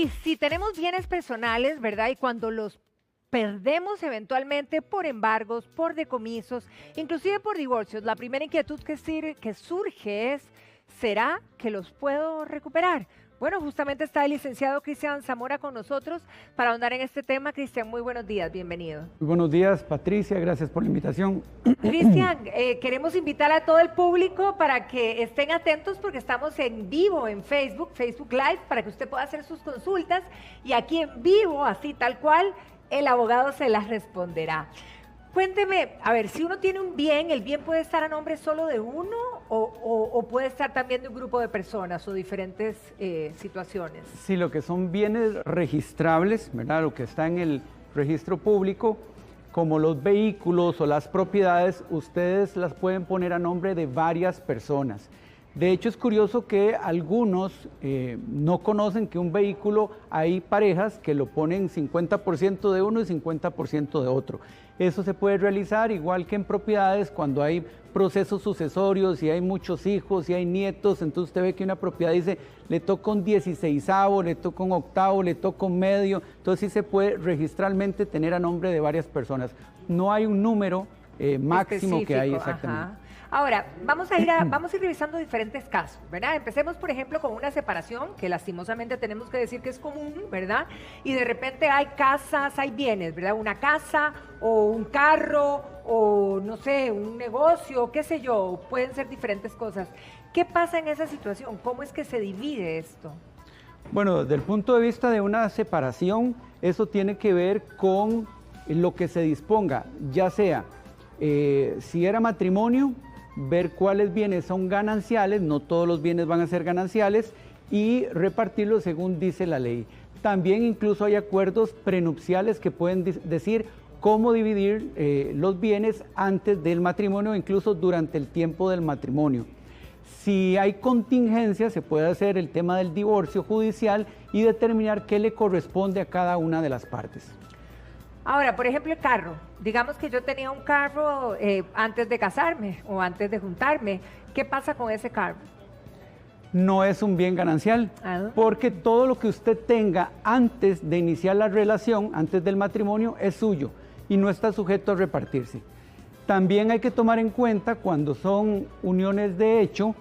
Y si tenemos bienes personales, ¿verdad? Y cuando los perdemos eventualmente por embargos, por decomisos, inclusive por divorcios, la primera inquietud que surge es, ¿será que los puedo recuperar? Bueno, justamente está el licenciado Cristian Zamora con nosotros para ahondar en este tema. Cristian, muy buenos días, bienvenido. Muy buenos días, Patricia, gracias por la invitación. Cristian, queremos invitar a todo el público para que estén atentos porque estamos en vivo en Facebook, Facebook Live, para que usted pueda hacer sus consultas y aquí en vivo, así tal cual, el abogado se las responderá. Cuénteme, a ver, si uno tiene un bien, ¿el bien puede estar a nombre solo de uno o puede estar también de un grupo de personas o diferentes situaciones? Sí, lo que son bienes registrables, ¿verdad? Lo que está en el registro público, como los vehículos o las propiedades, ustedes las pueden poner a nombre de varias personas. De hecho, es curioso que algunos no conocen que un vehículo hay parejas que lo ponen 50% de uno y 50% de otro. Eso se puede realizar igual que en propiedades cuando hay procesos sucesorios y hay muchos hijos y hay nietos. Entonces usted ve que una propiedad dice, le toca un 16avo, le toca un octavo, le toca un medio. Entonces sí se puede registralmente tener a nombre de varias personas. No hay un número máximo específico que hay exactamente. Ajá. Ahora, vamos a ir revisando diferentes casos, ¿verdad? Empecemos, por ejemplo, con una separación, que lastimosamente tenemos que decir que es común, ¿verdad? Y de repente hay casas, hay bienes, ¿verdad? Una casa o un carro o, no sé, un negocio, qué sé yo, pueden ser diferentes cosas. ¿Qué pasa en esa situación? ¿Cómo es que se divide esto? Bueno, desde el punto de vista de una separación, eso tiene que ver con lo que se disponga, ya sea si era matrimonio, ver cuáles bienes son gananciales, no todos los bienes van a ser gananciales, y repartirlos según dice la ley. También incluso hay acuerdos prenupciales que pueden decir cómo dividir los bienes antes del matrimonio, incluso durante el tiempo del matrimonio. Si hay contingencia, se puede hacer el tema del divorcio judicial y determinar qué le corresponde a cada una de las partes. Ahora, por ejemplo, el carro. Digamos que yo tenía un carro antes de casarme o antes de juntarme. ¿Qué pasa con ese carro? No es un bien ganancial, porque todo lo que usted tenga antes de iniciar la relación, antes del matrimonio, es suyo y no está sujeto a repartirse. También hay que tomar en cuenta cuando son uniones de hecho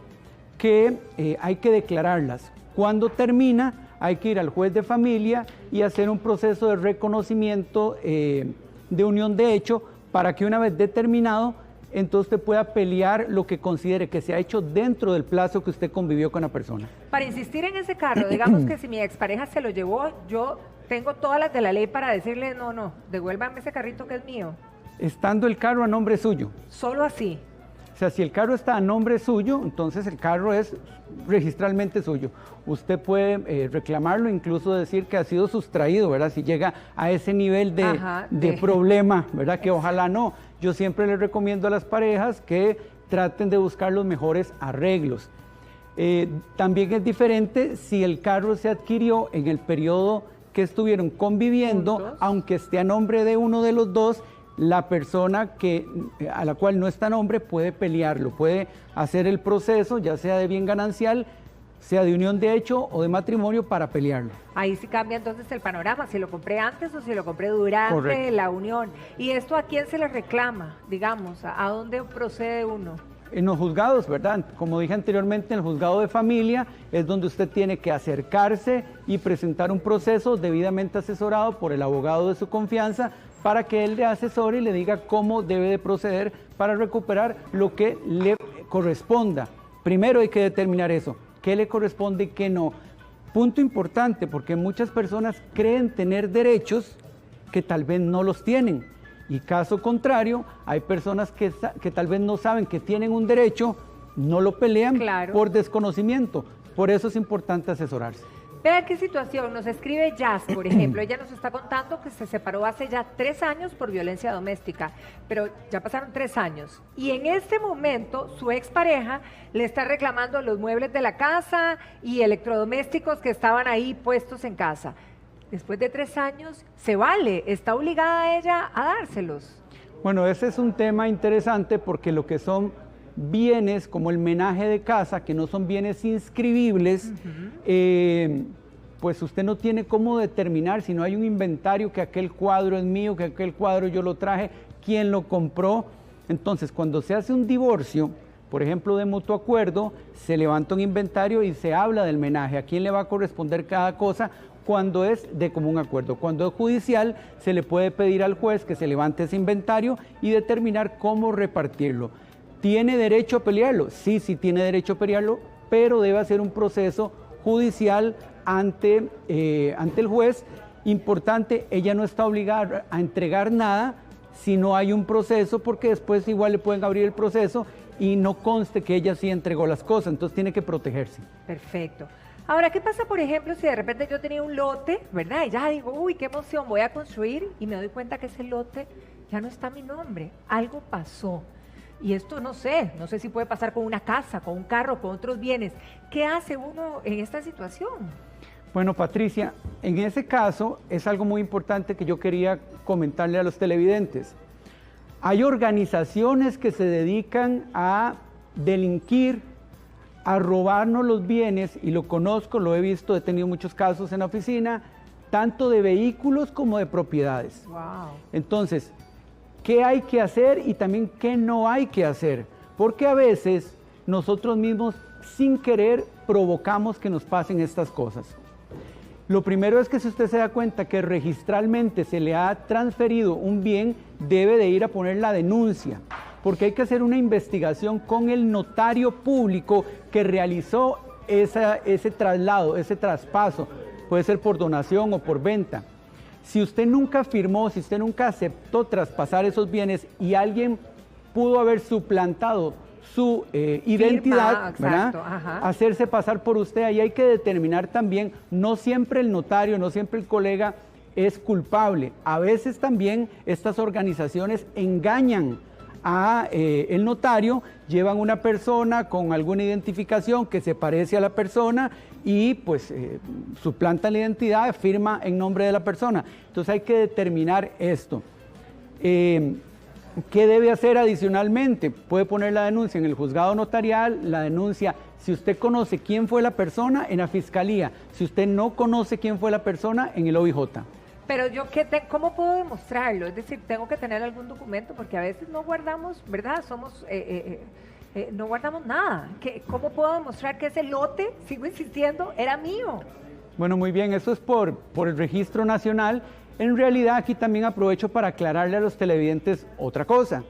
que hay que declararlas. Cuando termina, hay que ir al juez de familia y hacer un proceso de reconocimiento de unión de hecho para que una vez determinado, entonces usted pueda pelear lo que considere que se ha hecho dentro del plazo que usted convivió con la persona. Para insistir en ese carro, digamos que si mi expareja se lo llevó, yo tengo todas las de la ley para decirle, no, devuélvame ese carrito que es mío. Estando el carro a nombre suyo. Solo así. O sea, si el carro está a nombre suyo, entonces el carro es registralmente suyo. Usted puede reclamarlo, incluso decir que ha sido sustraído, ¿verdad? Si llega a ese nivel de problema, ¿verdad? Que ojalá no. Yo siempre les recomiendo a las parejas que traten de buscar los mejores arreglos. También es diferente si el carro se adquirió en el periodo que estuvieron conviviendo, ¿juntos? Aunque esté a nombre de uno de los dos, la persona a la cual no está a nombre puede pelearlo, puede hacer el proceso, ya sea de bien ganancial, sea de unión de hecho o de matrimonio, para pelearlo. Ahí sí cambia entonces el panorama, si lo compré antes o si lo compré durante Correcto. La unión. ¿Y esto a quién se le reclama, digamos? ¿A dónde procede uno? En los juzgados, ¿verdad? Como dije anteriormente, en el juzgado de familia es donde usted tiene que acercarse y presentar un proceso debidamente asesorado por el abogado de su confianza para que él le asesore y le diga cómo debe de proceder para recuperar lo que le corresponda. Primero hay que determinar eso, qué le corresponde y qué no. Punto importante, porque muchas personas creen tener derechos que tal vez no los tienen. Y caso contrario, hay personas que tal vez no saben que tienen un derecho, no lo pelean por desconocimiento. Por eso es importante asesorarse. Vean qué situación, nos escribe Jazz, por ejemplo, ella nos está contando que se separó hace ya 3 años por violencia doméstica, pero ya pasaron 3 años y en este momento su expareja le está reclamando los muebles de la casa y electrodomésticos que estaban ahí puestos en casa. Después de 3 años, ¿se vale? ¿Está obligada ella a dárselos? Bueno, ese es un tema interesante porque lo que son bienes como el menaje de casa, que no son bienes inscribibles, pues usted no tiene cómo determinar si no hay un inventario que aquel cuadro es mío, que aquel cuadro yo lo traje, quién lo compró. Entonces, cuando se hace un divorcio, por ejemplo, de mutuo acuerdo, se levanta un inventario y se habla del menaje, a quién le va a corresponder cada cosa cuando es de común acuerdo. Cuando es judicial, se le puede pedir al juez que se levante ese inventario y determinar cómo repartirlo. ¿Tiene derecho a pelearlo? Sí, sí tiene derecho a pelearlo, pero debe hacer un proceso judicial ante el juez. Importante, ella no está obligada a entregar nada si no hay un proceso, porque después igual le pueden abrir el proceso y no conste que ella sí entregó las cosas, entonces tiene que protegerse. Perfecto. Ahora, ¿qué pasa, por ejemplo, si de repente yo tenía un lote, ¿verdad? Y ya digo, uy, qué emoción, voy a construir y me doy cuenta que ese lote ya no está a mi nombre, algo pasó. Y esto no sé si puede pasar con una casa, con un carro, con otros bienes. ¿Qué hace uno en esta situación? Bueno, Patricia, en ese caso es algo muy importante que yo quería comentarle a los televidentes. Hay organizaciones que se dedican a delinquir, a robarnos los bienes, y lo conozco, lo he visto, he tenido muchos casos en la oficina, tanto de vehículos como de propiedades. Wow. Entonces, ¿qué hay que hacer y también qué no hay que hacer? Porque a veces nosotros mismos, sin querer, provocamos que nos pasen estas cosas. Lo primero es que si usted se da cuenta que registralmente se le ha transferido un bien, debe de ir a poner la denuncia, porque hay que hacer una investigación con el notario público que realizó ese traslado, ese traspaso, puede ser por donación o por venta. Si usted nunca firmó, si usted nunca aceptó traspasar esos bienes y alguien pudo haber suplantado su identidad, ¿verdad? Hacerse pasar por usted, ahí hay que determinar también, no siempre el notario, no siempre el colega es culpable. A veces también estas organizaciones engañan a el notario, llevan una persona con alguna identificación que se parece a la persona y pues suplantan la identidad, firma en nombre de la persona. Entonces hay que determinar esto. ¿Qué debe hacer adicionalmente? Puede poner la denuncia en el juzgado notarial, la denuncia, si usted conoce quién fue la persona, en la fiscalía. Si usted no conoce quién fue la persona, en el OIJ. Pero yo, ¿cómo puedo demostrarlo? Es decir, tengo que tener algún documento, porque a veces no guardamos, ¿verdad? No guardamos nada. ¿Cómo puedo demostrar que ese lote, sigo insistiendo, era mío? Bueno, muy bien, eso es por el Registro Nacional. En realidad, aquí también aprovecho para aclararle a los televidentes otra cosa.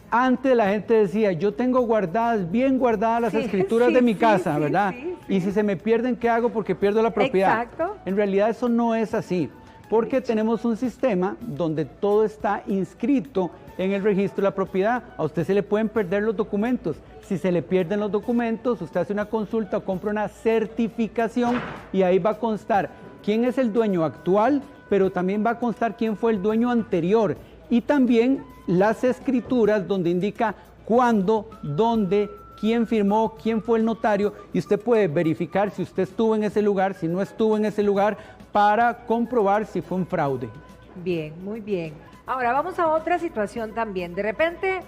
Antes la gente decía, yo tengo guardadas, bien guardadas las escrituras de mi casa, ¿verdad? Y si se me pierden, ¿qué hago? Porque pierdo la propiedad. Exacto. En realidad eso no es así, porque tenemos un sistema donde todo está inscrito en el registro de la propiedad. A usted se le pueden perder los documentos. Si se le pierden los documentos, usted hace una consulta o compra una certificación y ahí va a constar quién es el dueño actual, pero también va a constar quién fue el dueño anterior y también las escrituras donde indica cuándo, dónde, quién firmó, quién fue el notario, y usted puede verificar si usted estuvo en ese lugar, si no estuvo en ese lugar, para comprobar si fue un fraude. Bien, muy bien. Ahora vamos a otra situación también. De repente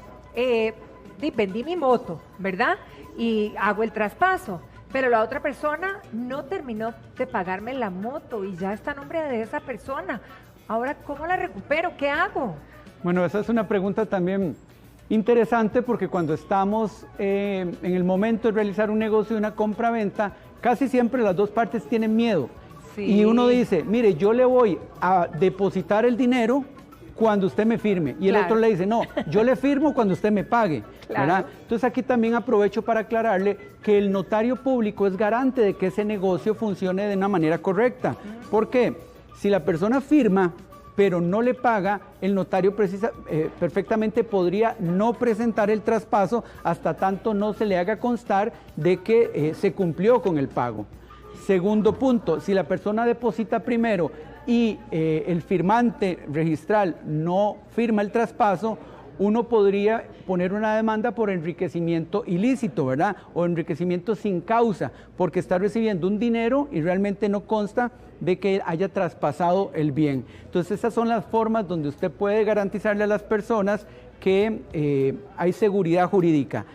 vendí mi moto, ¿verdad? Y hago el traspaso, pero la otra persona no terminó de pagarme la moto y ya está a nombre de esa persona. Ahora, ¿cómo la recupero? ¿Qué hago? Bueno, esa es una pregunta también interesante, porque cuando estamos en el momento de realizar un negocio, una compra-venta, casi siempre las dos partes tienen miedo. Sí. Y uno dice, mire, yo le voy a depositar el dinero cuando usted me firme. Y el otro le dice, no, yo le firmo cuando usted me pague. ¿Verdad? Entonces aquí también aprovecho para aclararle que el notario público es garante de que ese negocio funcione de una manera correcta. ¿Por qué? Si la persona firma pero no le paga, el notario perfectamente podría no presentar el traspaso hasta tanto no se le haga constar de que se cumplió con el pago. Segundo punto, si la persona deposita primero y el firmante registral no firma el traspaso, uno podría poner una demanda por enriquecimiento ilícito, ¿verdad? O enriquecimiento sin causa, porque está recibiendo un dinero y realmente no consta de que haya traspasado el bien. Entonces esas son las formas donde usted puede garantizarle a las personas que hay seguridad jurídica.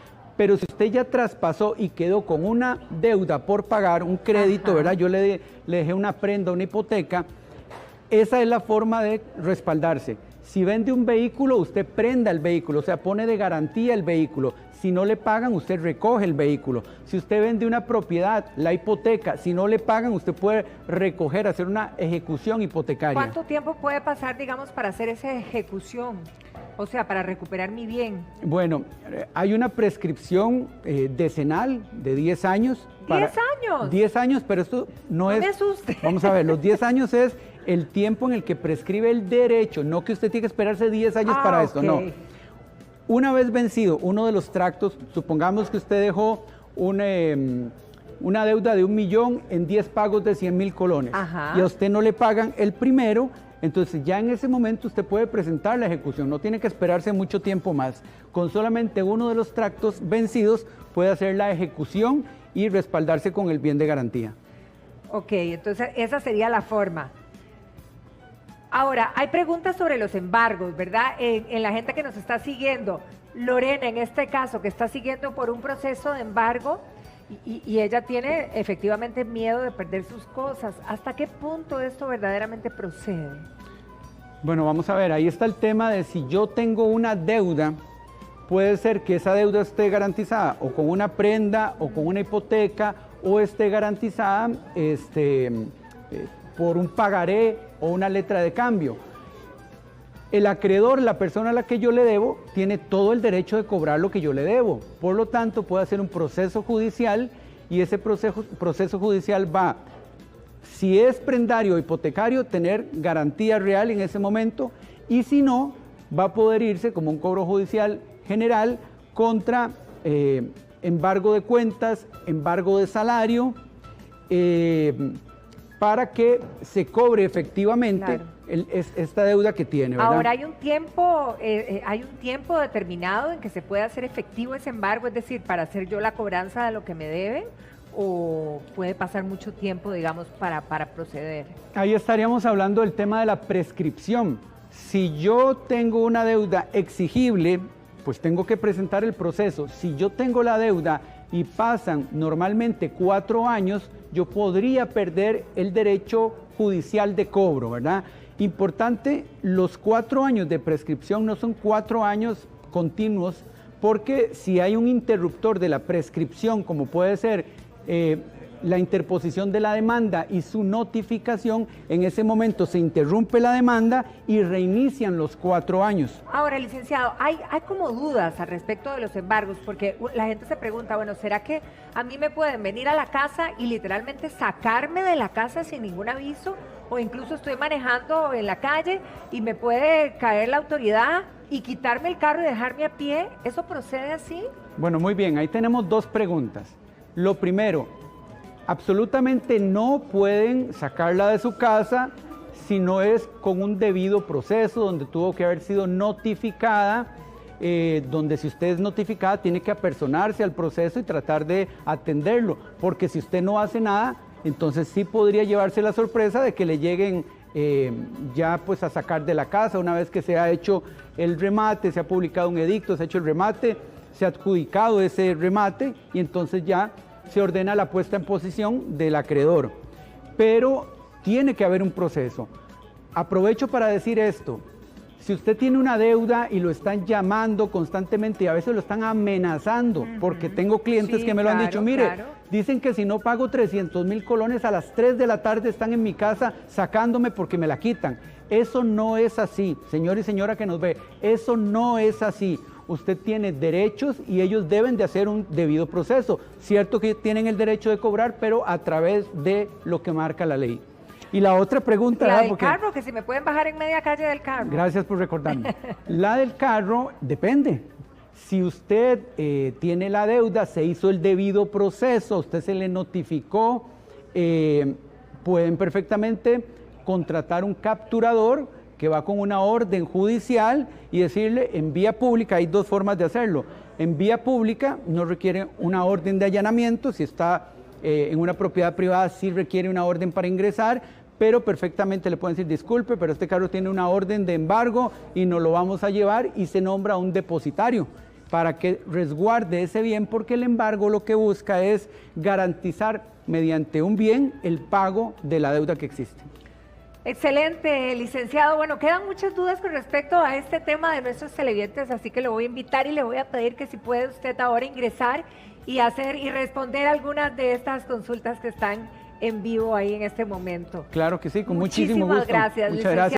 Pero si usted ya traspasó y quedó con una deuda por pagar, un crédito, ¿verdad? Yo le dejé una prenda, una hipoteca, esa es la forma de respaldarse. Si vende un vehículo, usted prenda el vehículo, o sea, pone de garantía el vehículo. Si no le pagan, usted recoge el vehículo. Si usted vende una propiedad, la hipoteca, si no le pagan, usted puede recoger, hacer una ejecución hipotecaria. ¿Cuánto tiempo puede pasar, digamos, para hacer esa ejecución? O sea, para recuperar mi bien. Bueno, hay una prescripción decenal de 10 años. ¿10 años? 10 años, pero esto no es... No me asuste. Vamos a ver, los 10 años es el tiempo en el que prescribe el derecho, no que usted tiene que esperarse 10 años para esto, no. Una vez vencido uno de los tractos, supongamos que usted dejó una deuda de 1 millón en 10 pagos de 100,000 colones. Ajá. Y a usted no le pagan el primero, entonces ya en ese momento usted puede presentar la ejecución, no tiene que esperarse mucho tiempo más. Con solamente uno de los tractos vencidos puede hacer la ejecución y respaldarse con el bien de garantía. Ok, entonces esa sería la forma. Ahora, hay preguntas sobre los embargos, ¿verdad? En la gente que nos está siguiendo. Lorena, en este caso, que está siguiendo por un proceso de embargo y ella tiene efectivamente miedo de perder sus cosas. ¿Hasta qué punto esto verdaderamente procede? Bueno, vamos a ver, ahí está el tema de si yo tengo una deuda, puede ser que esa deuda esté garantizada o con una prenda o con una hipoteca o esté garantizada por un pagaré o una letra de cambio. El acreedor, la persona a la que yo le debo, tiene todo el derecho de cobrar lo que yo le debo. Por lo tanto, puede hacer un proceso judicial y ese proceso judicial va, si es prendario o hipotecario, tener garantía real en ese momento y si no, va a poder irse como un cobro judicial general contra embargo de cuentas, embargo de salario, para que se cobre efectivamente esta deuda que tiene, ¿verdad? Ahora, ¿hay un tiempo determinado en que se puede hacer efectivo ese embargo? Es decir, para hacer yo la cobranza de lo que me deben, ¿o puede pasar mucho tiempo, digamos, para proceder? Ahí estaríamos hablando del tema de la prescripción. Si yo tengo una deuda exigible, pues tengo que presentar el proceso. Si yo tengo la deuda y pasan normalmente 4 años, yo podría perder el derecho judicial de cobro, ¿verdad? Importante, los 4 años de prescripción no son 4 años continuos, porque si hay un interruptor de la prescripción, como puede ser la interposición de la demanda y su notificación, en ese momento se interrumpe la demanda y reinician los 4 años. Ahora, licenciado, hay como dudas al respecto de los embargos, porque la gente se pregunta, bueno, ¿será que a mí me pueden venir a la casa y literalmente sacarme de la casa sin ningún aviso? O incluso estoy manejando en la calle y me puede caer la autoridad y quitarme el carro y dejarme a pie. ¿Eso procede así? Bueno, muy bien, ahí tenemos 2 preguntas. Lo primero, absolutamente no pueden sacarla de su casa si no es con un debido proceso, donde tuvo que haber sido notificada, donde si usted es notificada tiene que apersonarse al proceso y tratar de atenderlo, porque si usted no hace nada, entonces sí podría llevarse la sorpresa de que le lleguen ya pues a sacar de la casa una vez que se ha hecho el remate, se ha publicado un edicto, se ha hecho el remate, se ha adjudicado ese remate y entonces ya se ordena la puesta en posición del acreedor. Pero tiene que haber un proceso. Aprovecho para decir esto. Si usted tiene una deuda y lo están llamando constantemente y a veces lo están amenazando, porque tengo clientes que me lo han dicho, mire, dicen que si no pago 300,000 colones a las 3 de la tarde están en mi casa sacándome porque me la quitan. Eso no es así, señor y señora que nos ve, eso no es así. Usted tiene derechos y ellos deben de hacer un debido proceso. Cierto que tienen el derecho de cobrar, pero a través de lo que marca la ley. Y la otra pregunta... La del carro, que si me pueden bajar en media calle del carro. Gracias por recordarme. La del carro depende. Si usted tiene la deuda, se hizo el debido proceso, usted se le notificó, pueden perfectamente contratar un capturador que va con una orden judicial y decirle en vía pública. Hay 2 formas de hacerlo. En vía pública no requiere una orden de allanamiento, si está en una propiedad privada sí requiere una orden para ingresar, pero perfectamente le pueden decir, disculpe, pero este carro tiene una orden de embargo y nos lo vamos a llevar, y se nombra un depositario. para que resguarde ese bien, porque el embargo lo que busca es garantizar mediante un bien el pago de la deuda que existe. Excelente, licenciado. Bueno, quedan muchas dudas con respecto a este tema de nuestros televidentes, así que le voy a invitar y le voy a pedir que si puede usted ahora ingresar y hacer y responder algunas de estas consultas que están en vivo ahí en este momento. Claro que sí, con muchísimo gusto. Muchísimas gracias, Muchas gracias.